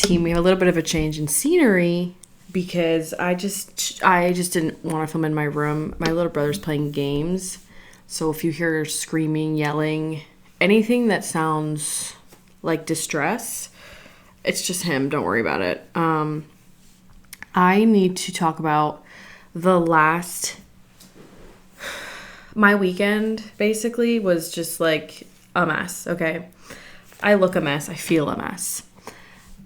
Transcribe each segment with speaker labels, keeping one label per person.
Speaker 1: team, we have a little bit of a change in scenery because I just didn't want to film in my room. My little brother's playing games. So if you hear screaming, yelling, anything that sounds like distress, it's just him. Don't worry about it. I need to talk about my weekend basically was just like a mess, okay? I look a mess. I feel a mess.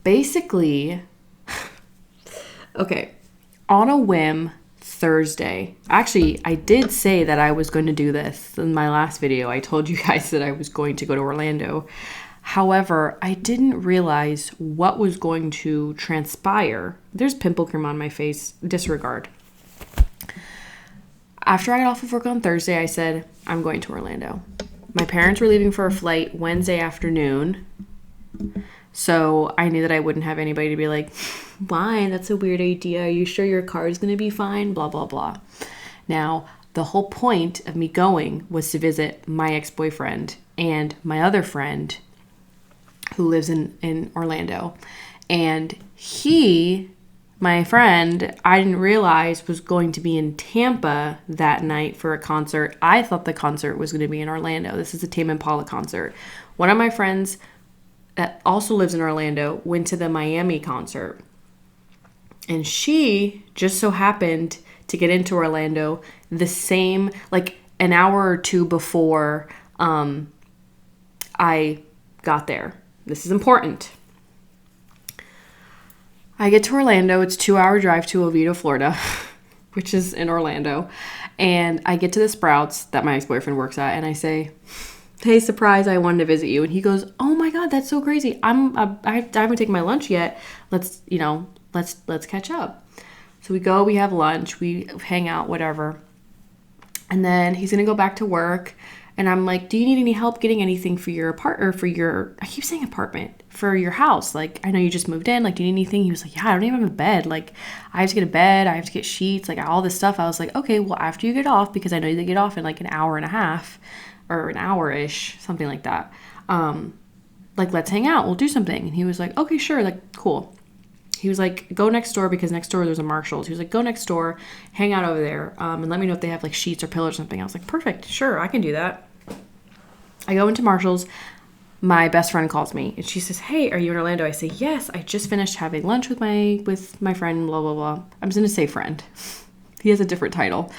Speaker 1: Basically, okay, on a whim, Thursday. Actually, I did say that I was going to do this in my last video. I told you guys that I was going to go to Orlando. However, I didn't realize what was going to transpire. There's pimple cream on my face. Disregard. After I got off of work on Thursday, I said, I'm going to Orlando. My parents were leaving for a flight Wednesday afternoon. So I knew that I wouldn't have anybody to be like, why? That's a weird idea. Are you sure your car is going to be fine? Blah, blah, blah. Now, the whole point of me going was to visit my ex-boyfriend and my other friend who lives in Orlando. And my friend, I didn't realize was going to be in Tampa that night for a concert. I thought the concert was going to be in Orlando. This is a Tame Impala concert. One of my friends that also lives in Orlando went to the Miami concert. And she just so happened to get into Orlando the same, like an hour or two before I got there. This is important. I get to Orlando. It's a 2-hour drive to Oviedo, Florida, which is in Orlando. And I get to the Sprouts that my ex-boyfriend works at, and I say, hey, surprise, I wanted to visit you. And he goes, oh my God, that's so crazy. I haven't taken my lunch yet. Let's catch up. So we go, we have lunch, we hang out, whatever. And then he's going to go back to work. And I'm like, do you need any help getting anything for your I keep saying apartment, for your house? Like, I know you just moved in. Like, do you need anything? He was like, yeah, I don't even have a bed. Like, I have to get a bed. I have to get sheets, like all this stuff. I was like, okay, well, after you get off, because I know you get off in like an hour and a half or an hour-ish, something like that. Like, let's hang out. We'll do something. And he was like, okay, sure. Like, cool. He was like, go next door, because next door there's a Marshall's. He was like, go next door, hang out over there, and let me know if they have like sheets or pillows or something. I was like, perfect, sure, I can do that. I go into Marshall's. My best friend calls me and she says, hey, are you in Orlando? I say, yes, I just finished having lunch with my friend, blah, blah, blah. I'm just going to say friend. He has a different title.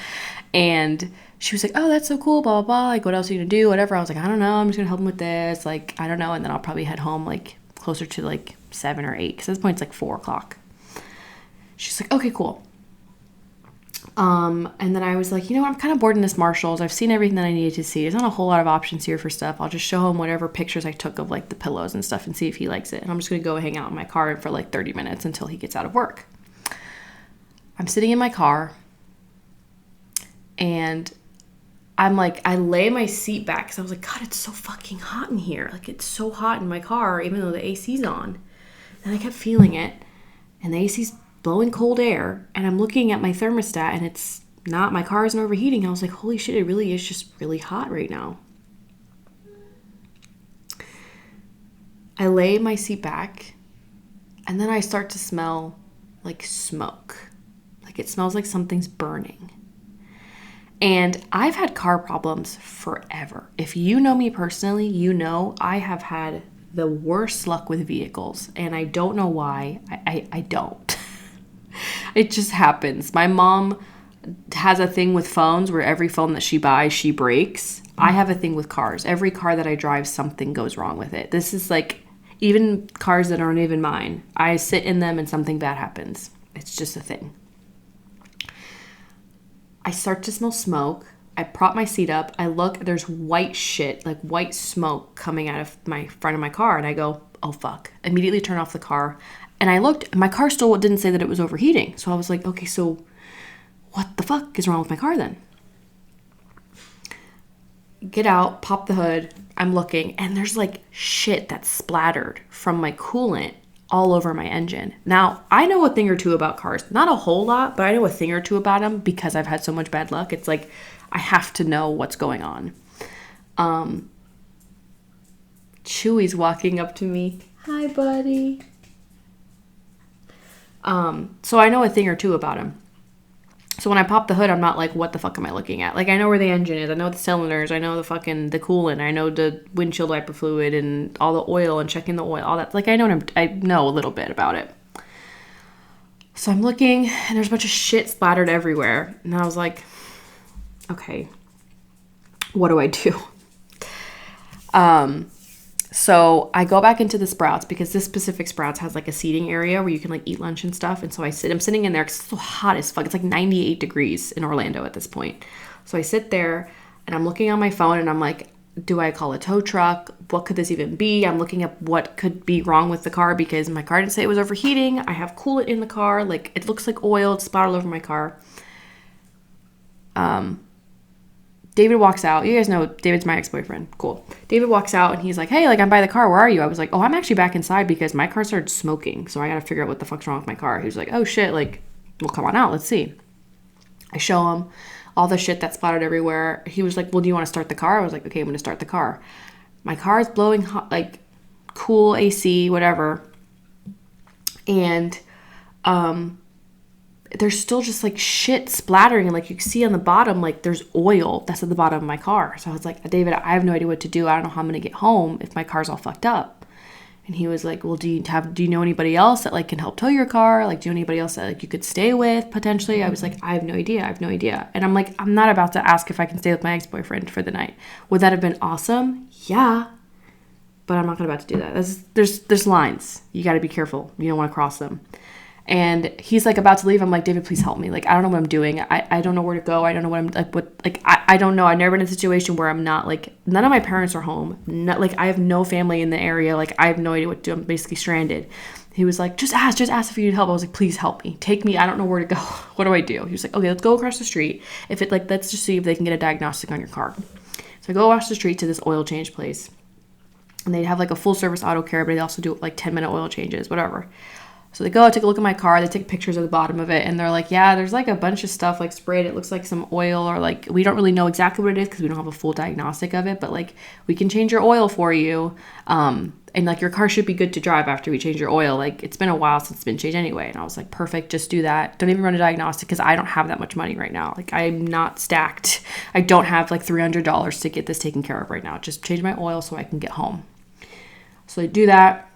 Speaker 1: And she was like, oh, that's so cool, blah, blah, blah. Like, what else are you going to do? Whatever. I was like, I don't know. I'm just going to help him with this. Like, I don't know. And then I'll probably head home like closer to like 7 or 8. Because at this point it's like 4 o'clock. She's like, okay, cool. And then I was like, I'm kind of bored in this Marshall's. I've seen everything that I needed to see. There's not a whole lot of options here for stuff. I'll just show him whatever pictures I took of like the pillows and stuff and see if he likes it. And I'm just going to go hang out in my car for like 30 minutes until he gets out of work. I'm sitting in my car and I'm like, I lay my seat back because I was like, God, it's so fucking hot in here. Like, it's so hot in my car, even though the AC's on. And I kept feeling it. And the AC's blowing cold air. And I'm looking at my thermostat and it's not, my car isn't overheating. I was like, holy shit, it really is just really hot right now. I lay my seat back and then I start to smell like smoke. Like, it smells like something's burning. And I've had car problems forever. If you know me personally, you know I have had the worst luck with vehicles. And I don't know why. I don't. It just happens. My mom has a thing with phones where every phone that she buys, she breaks. I have a thing with cars. Every car that I drive, something goes wrong with it. This is like, even cars that aren't even mine. I sit in them and something bad happens. It's just a thing. I start to smell smoke. I prop my seat up. I look, there's white shit, like white smoke coming out of my front of my car. And I go, oh, fuck. Immediately turn off the car. And I looked, my car still didn't say that it was overheating. So I was like, okay, so what the fuck is wrong with my car then? Get out, pop the hood. I'm looking, and there's like shit that's splattered from my coolant all over my engine. Now, I know a thing or two about cars. Not a whole lot, but I know a thing or two about them because I've had so much bad luck. It's like I have to know what's going on. Chewy's walking up to me. Hi, buddy. So I know a thing or two about him. So when I pop the hood, I'm not like, what the fuck am I looking at? Like, I know where the engine is. I know the cylinders. I know the coolant. I know the windshield wiper fluid and all the oil and checking the oil, all that. Like, I know a little bit about it. So I'm looking, and there's a bunch of shit splattered everywhere. And I was like, okay, what do I do? So I go back into the Sprouts because this specific Sprouts has like a seating area where you can like eat lunch and stuff. And so I'm sitting in there because it's so hot as fuck. It's like 98 degrees in Orlando at this point. So I sit there and I'm looking on my phone and I'm like, do I call a tow truck? What could this even be? I'm looking up what could be wrong with the car because my car didn't say it was overheating. I have coolant in the car. Like, it looks like oil. It's splattered all over my car. David walks out. You guys know David's my ex-boyfriend. Cool. David walks out and he's like, hey, like, I'm by the car. Where are you? I was like, oh, I'm actually back inside because my car started smoking. So I got to figure out what the fuck's wrong with my car. He was like, oh shit. Like, well, come on out. Let's see. I show him all the shit that splattered everywhere. He was like, well, do you want to start the car? I was like, okay, I'm going to start the car. My car is blowing hot, like cool AC, whatever. And, there's still just like shit splattering, and like you can see on the bottom, like there's oil that's at the bottom of my car. So I was like, David, I have no idea what to do. I don't know how I'm gonna get home if my car's all fucked up. And he was like, well, do you know anybody else that like can help tow your car? Like, do you know anybody else that like you could stay with potentially? I was like, I have no idea. And I'm like, I'm not about to ask if I can stay with my ex-boyfriend for the night. Would that have been awesome? Yeah. But I'm not about to do that. There's lines. You got to be careful. You don't want to cross them. And he's like about to leave. I'm like, David, please help me. Like, I don't know what I'm doing. I don't know where to go. I don't know what I'm like, I don't know. I've never been in a situation where I'm not like, none of my parents are home. Not like, I have no family in the area. Like, I have no idea what to do. I'm basically stranded. He was like, just ask if you need help. I was like, please help me. Take me. I don't know where to go. What do I do? He was like, okay, let's go across the street. Let's just see if they can get a diagnostic on your car. So I go across the street to this oil change place. And they have like a full service auto care, but they also do like 10-minute oil changes, whatever. So they go take a look at my car. They take pictures of the bottom of it. And they're like, yeah, there's like a bunch of stuff like sprayed. It looks like some oil, or like, we don't really know exactly what it is because we don't have a full diagnostic of it. But like, we can change your oil for you. And like, your car should be good to drive after we change your oil. Like, it's been a while since it's been changed anyway. And I was like, perfect. Just do that. Don't even run a diagnostic because I don't have that much money right now. Like, I'm not stacked. I don't have like $300 to get this taken care of right now. Just change my oil so I can get home. So they do that.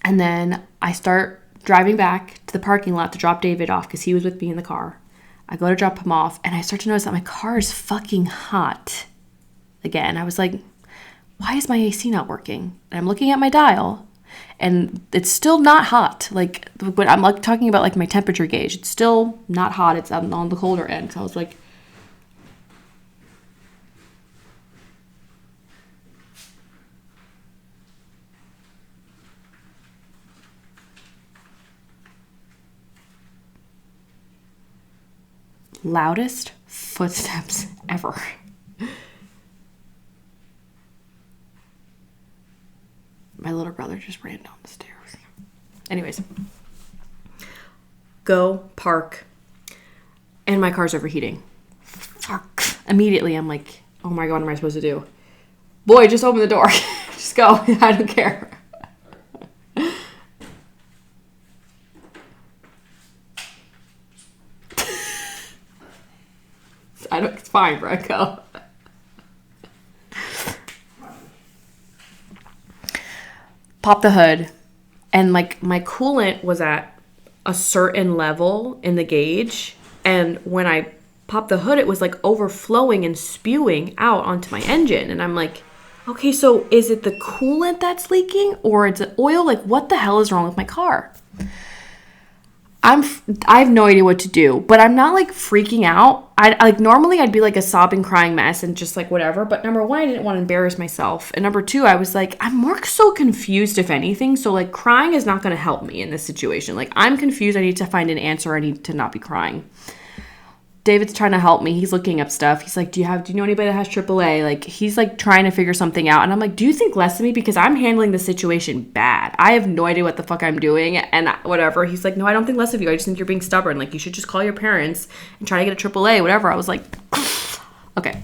Speaker 1: And then I start driving back to the parking lot to drop David off because he was with me in the car. I go to drop him off and I start to notice that my car is fucking hot again. I was like, why is my AC not working? And I'm looking at my dial and it's still not hot. Like, when I'm like talking about like my temperature gauge, it's still not hot. It's on the colder end. So I was like, loudest footsteps ever. My little brother just ran down the stairs. Anyways, go park, and my car's overheating. Fuck. Immediately, I'm like, oh my God, what am I supposed to do? Boy, just open the door. Just go. I don't care. It's fine, bro. Go. Pop the hood, and like my coolant was at a certain level in the gauge, and when I popped the hood, it was like overflowing and spewing out onto my engine, and I'm like, okay, so is it the coolant that's leaking, or is it oil? Like, what the hell is wrong with my car? I have no idea what to do, but I'm not like freaking out. Normally I'd be like a sobbing, crying mess and just like whatever. But number one, I didn't want to embarrass myself. And number two, I was like, I'm more so confused if anything. So like, crying is not going to help me in this situation. Like, I'm confused. I need to find an answer. I need to not be crying. David's trying to help me. He's looking up stuff. He's like, do you know anybody that has AAA? Like, he's like trying to figure something out. And I'm like, do you think less of me? Because I'm handling the situation bad. I have no idea what the fuck I'm doing and whatever. He's like, no, I don't think less of you. I just think you're being stubborn. Like, you should just call your parents and try to get a AAA, whatever. I was like, okay.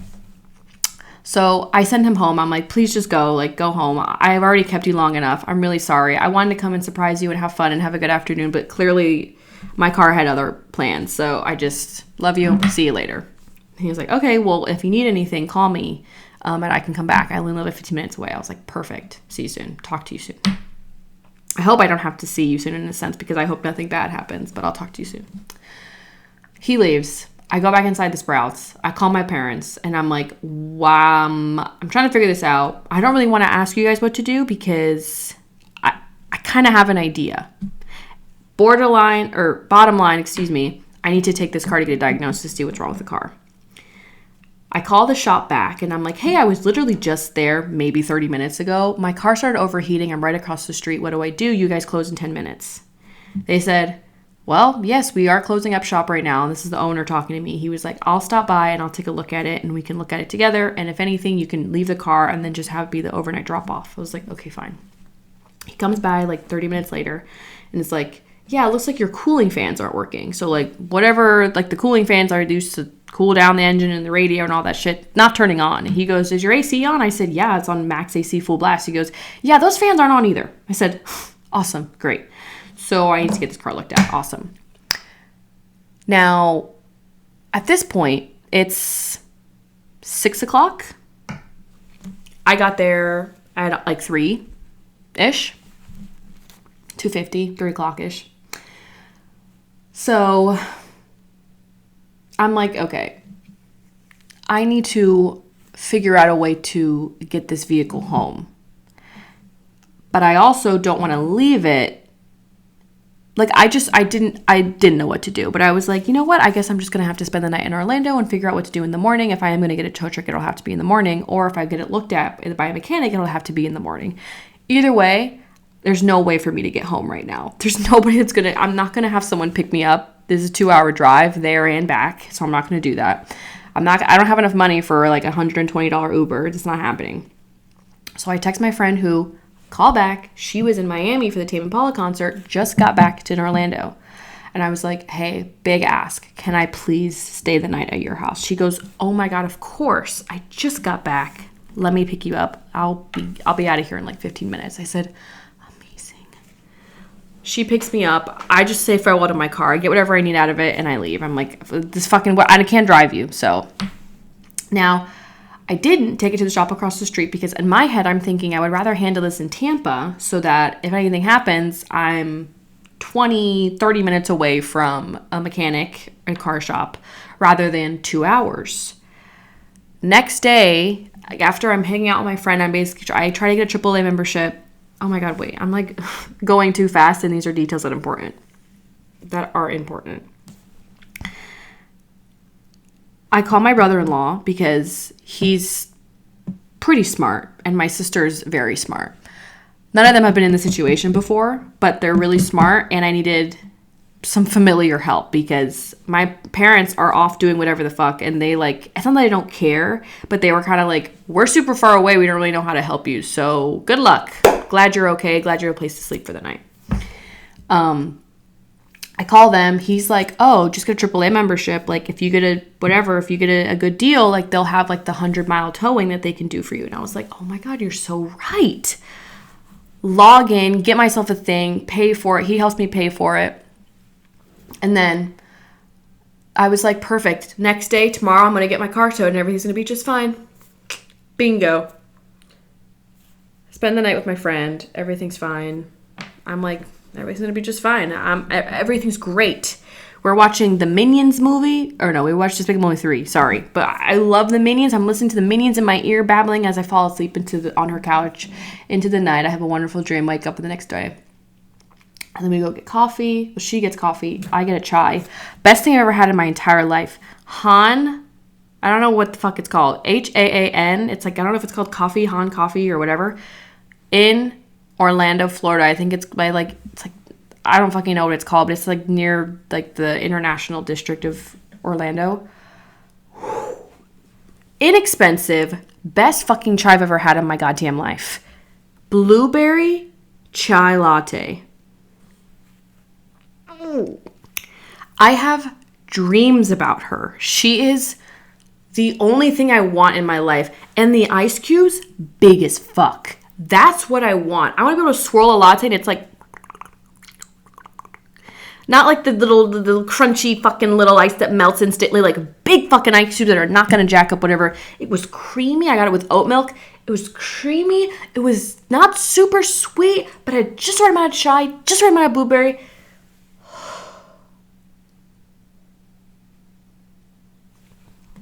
Speaker 1: So I send him home. I'm like, please just go. Like, go home. I've already kept you long enough. I'm really sorry. I wanted to come and surprise you and have fun and have a good afternoon, but clearly my car had other plans. So I just love you. See you later. And he was like, okay, well, if you need anything, call me and I can come back. I only live 15 minutes away. I was like, perfect. See you soon. Talk to you soon. I hope I don't have to see you soon in a sense because I hope nothing bad happens, but I'll talk to you soon. He leaves. I go back inside the Sprouts. I call my parents and I'm like, wow, I'm trying to figure this out. I don't really want to ask you guys what to do because I kind of have an idea. Bottom line, I need to take this car to get a diagnosis to see what's wrong with the car. I call the shop back and I'm like, hey, I was literally just there maybe 30 minutes ago. My car started overheating. I'm right across the street. What do? You guys close in 10 minutes. They said, well, yes, we are closing up shop right now. And this is the owner talking to me. He was like, I'll stop by and I'll take a look at it and we can look at it together. And if anything, you can leave the car and then just have it be the overnight drop off. I was like, okay, fine. He comes by like 30 minutes later and it's like, yeah, it looks like your cooling fans aren't working. So like whatever, like the cooling fans are used to cool down the engine and the radio and all that shit, not turning on. And he goes, is your AC on? I said, yeah, it's on max AC full blast. He goes, yeah, those fans aren't on either. I said, awesome, great. So I need to get this car looked at. Awesome. Now, at this point, it's 6 o'clock. I got there at like 3-ish. 2:50, 3 o'clock-ish. So I'm like, okay, I need to figure out a way to get this vehicle home. But I also don't want to leave it. Like, I didn't know what to do. But I was like, you know what? I guess I'm just going to have to spend the night in Orlando and figure out what to do in the morning. If I am going to get a tow truck, it'll have to be in the morning. Or if I get it looked at by a mechanic, it'll have to be in the morning. Either way, there's no way for me to get home right now. There's nobody I'm not going to have someone pick me up. This is a 2-hour drive there and back. So I'm not going to do that. I don't have enough money for like $120 Uber. It's not happening. So I text my friend who, call back. She was in Miami for the Tame Impala concert, just got back to Orlando. And I was like, hey, big ask. Can I please stay the night at your house? She goes, oh my God, of course. I just got back. Let me pick you up. I'll be out of here in like 15 minutes. I said, amazing. She picks me up. I just say farewell to my car. I get whatever I need out of it and I leave. I'm like, I can't drive you. So now I didn't take it to the shop across the street because in my head, I'm thinking I would rather handle this in Tampa so that if anything happens, I'm 20, 30 minutes away from a mechanic and car shop rather than 2 hours. Next day, after I'm hanging out with my friend, I try to get a AAA membership. Oh my God, wait, I'm like going too fast and these are details that are important. I call my brother-in-law because he's pretty smart and my sister's very smart. None of them have been in this situation before, but they're really smart and I needed some familiar help because my parents are off doing whatever the fuck and they like, it's not that I don't care, but they were kind of like, we're super far away. We don't really know how to help you. So good luck. Glad you're okay. Glad you have a place to sleep for the night. I call them. He's like, oh, just get a AAA membership. Like if you get a good deal, like they'll have like the 100-mile towing that they can do for you. And I was like, oh my God, you're so right. Log in, get myself a thing, pay for it. He helps me pay for it. And then I was like, perfect. Next day, tomorrow, I'm going to get my car towed and everything's going to be just fine. Bingo. Spend the night with my friend. Everything's fine. I'm like, everything's going to be just fine. Everything's great. We're watching the Minions movie. Or no, we watched Despicable Me 3. Sorry. But I love the Minions. I'm listening to the Minions in my ear, babbling as I fall asleep on her couch into the night. I have a wonderful dream. Wake up the next day. And then we go get coffee. She gets coffee. I get a chai. Best thing I've ever had in my entire life. Han. I don't know what the fuck it's called. Haan. It's like, I don't know if it's called coffee, Han Coffee or whatever. In Orlando, Florida. I think it's by like, I don't fucking know what it's called, but it's like near like the International District of Orlando. Inexpensive. Best fucking chai I've ever had in my goddamn life. Blueberry chai latte. I have dreams about her. She is the only thing I want in my life. And the ice cubes, big as fuck. That's what I want. I want to be able to swirl a latte and it's like, not like the little crunchy fucking little ice that melts instantly, like big fucking ice cubes that are not going to jack up whatever. It was creamy. I got it with oat milk. It was creamy. It was not super sweet, but I had just the right amount of chai, just the right amount of blueberry.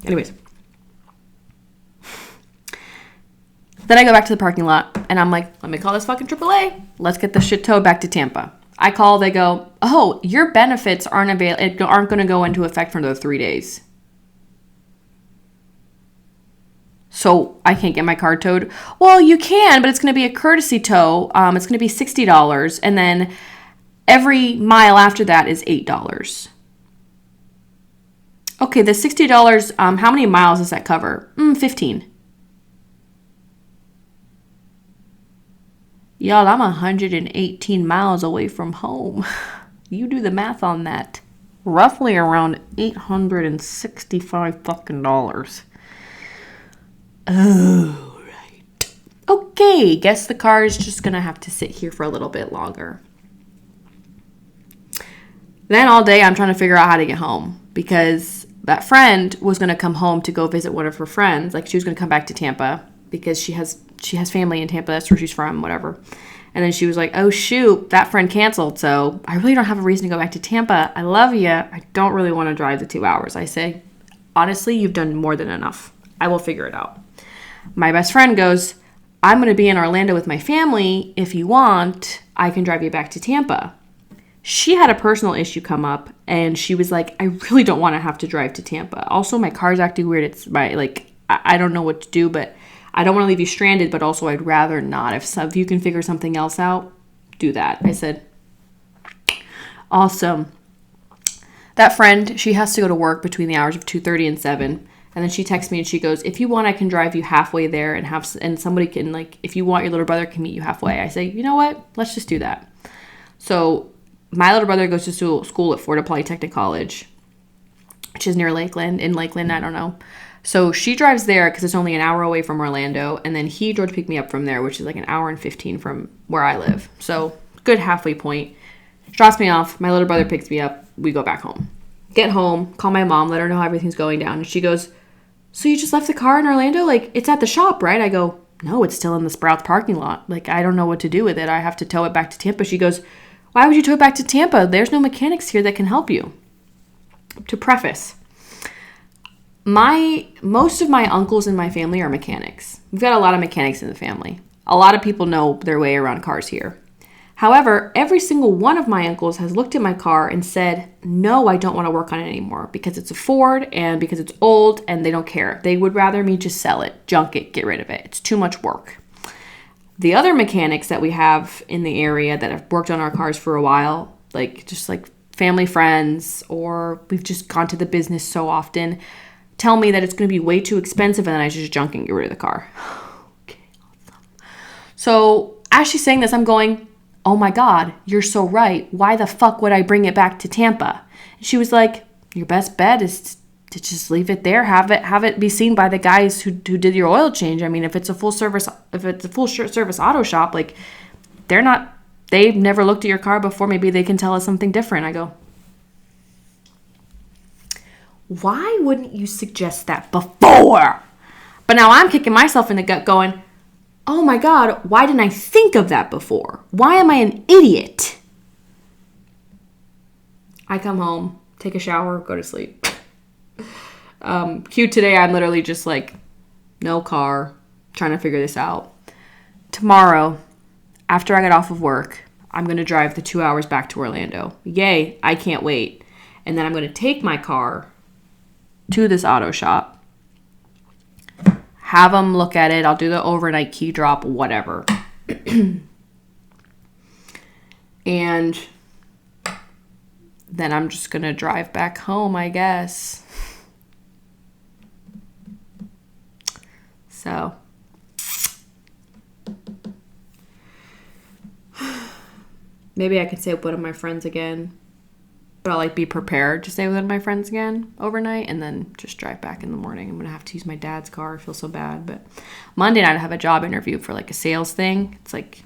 Speaker 1: Anyways. Then I go back to the parking lot, and I'm like, let me call this fucking AAA. Let's get this shit towed back to Tampa. I call, they go, oh, your benefits aren't going to go into effect for another 3 days. So I can't get my car towed. Well, you can, but it's going to be a courtesy tow. It's going to be $60, and then every mile after that is $8. Okay, the $60, how many miles does that cover? 15. Y'all, I'm 118 miles away from home. You do the math on that. Roughly around $865 fucking dollars. Oh, right. Okay, guess the car is just gonna have to sit here for a little bit longer. Then all day I'm trying to figure out how to get home because that friend was gonna come home to go visit one of her friends. Like she was gonna come back to Tampa because she has family in Tampa. That's where she's from, whatever. And then she was like, oh, shoot, that friend canceled. So I really don't have a reason to go back to Tampa. I love you. I don't really want to drive the 2 hours. I say, honestly, you've done more than enough. I will figure it out. My best friend goes, I'm going to be in Orlando with my family. If you want, I can drive you back to Tampa. She had a personal issue come up, and she was like, I really don't want to have to drive to Tampa. Also, my car's acting weird. It's I don't know what to do, but I don't want to leave you stranded, but also I'd rather not. If you can figure something else out, do that. I said, awesome. That friend, she has to go to work between the hours of 2:30 and 7. And then she texts me and she goes, if you want, I can drive you halfway there and somebody can, like, if you want, your little brother can meet you halfway. I say, you know what? Let's just do that. So my little brother goes to school at Florida Polytechnic College, which is near Lakeland. In Lakeland, I don't know. So she drives there because it's only an hour away from Orlando. And then he drove to pick me up from there, which is like an hour and 15 from where I live. So good halfway point. Drops me off. My little brother picks me up. We go back home. Get home. Call my mom. Let her know how everything's going down. And she goes, so you just left the car in Orlando? Like, it's at the shop, right? I go, no, it's still in the Sprouts parking lot. Like, I don't know what to do with it. I have to tow it back to Tampa. She goes, why would you tow it back to Tampa? There's no mechanics here that can help you. To preface, most of my uncles in my family are mechanics. We've got a lot of mechanics in the family. A lot of people know their way around cars here. However, every single one of my uncles has looked at my car and said, no, I don't want to work on it anymore because it's a Ford and because it's old and they don't care. They would rather me just sell it, junk it, get rid of it. It's too much work. The other mechanics that we have in the area that have worked on our cars for a while, like family friends, or we've just gone to the business so often, tell me that it's going to be way too expensive and then I should just junk and get rid of the car. Okay, awesome. So as she's saying this, I'm going, oh my God, you're so right. Why the fuck would I bring it back to Tampa? And she was like, your best bet is to just leave it there. Have it be seen by the guys who did your oil change. I mean, if it's a full service auto shop, like they've never looked at your car before. Maybe they can tell us something different. I go, why wouldn't you suggest that before? But now I'm kicking myself in the gut going, oh my God, why didn't I think of that before? Why am I an idiot? I come home, take a shower, go to sleep. Cute today, I'm literally just like, no car, trying to figure this out. Tomorrow, after I get off of work, I'm going to drive the 2 hours back to Orlando. Yay, I can't wait. And then I'm going to take my car to this auto shop, have them look at it. I'll do the overnight key drop, whatever. And then I'm just going to drive back home, I guess. So maybe I could say one of my friends again. but I'll like be prepared to stay with one of my friends again overnight and then just drive back in the morning. I'm gonna have to use my dad's car. I feel so bad. But Monday night I have a job interview for like a sales thing. It's like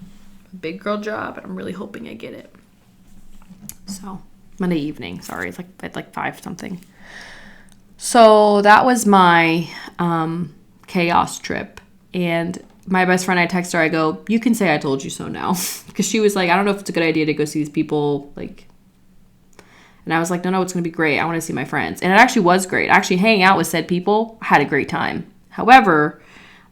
Speaker 1: a big girl job, and I'm really hoping I get it. So Monday evening, sorry, it's like at like 5 something. So that was my chaos trip. And my best friend, I text her, I go, you can say I told you so now. Because she was like, I don't know if it's a good idea to go see these people. Like, and I was like, no, it's going to be great. I want to see my friends. And it actually was great. Actually, hanging out with said people, I had a great time. However,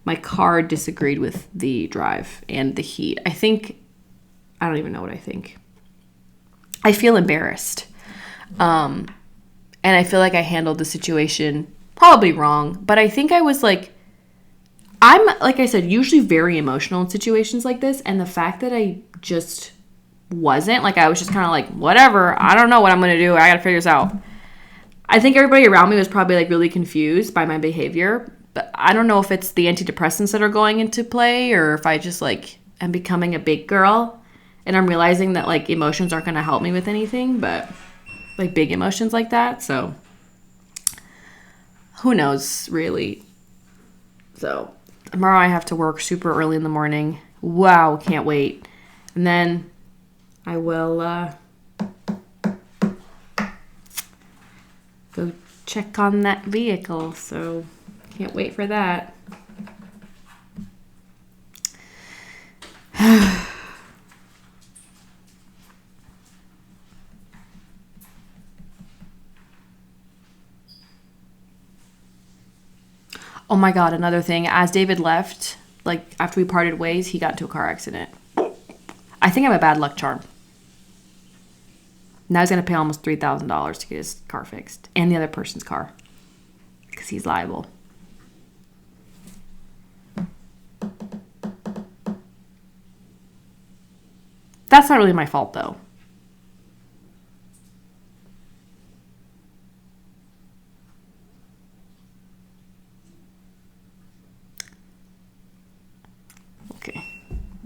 Speaker 1: my car disagreed with the drive and the heat. I don't even know what I think. I feel embarrassed. And I feel like I handled the situation probably wrong. But I think I was like, I'm, like I said, usually very emotional in situations like this. And the fact that I just wasn't, like, I was just kind of like, whatever, I don't know what I'm going to do. I got to figure this out. I think everybody around me was probably like really confused by my behavior. But I don't know if it's the antidepressants that are going into play or if I just like am becoming a big girl and I'm realizing that like emotions aren't going to help me with anything, but like big emotions like that. So who knows really. So tomorrow I have to work super early in the morning. Wow, can't wait. And then I will go check on that vehicle. So can't wait for that. Oh my God, another thing. As David left, like after we parted ways, he got into a car accident. I think I'm a bad luck charm. Now he's going to pay almost $3,000 to get his car fixed. And the other person's car. Because he's liable. That's not really my fault, though.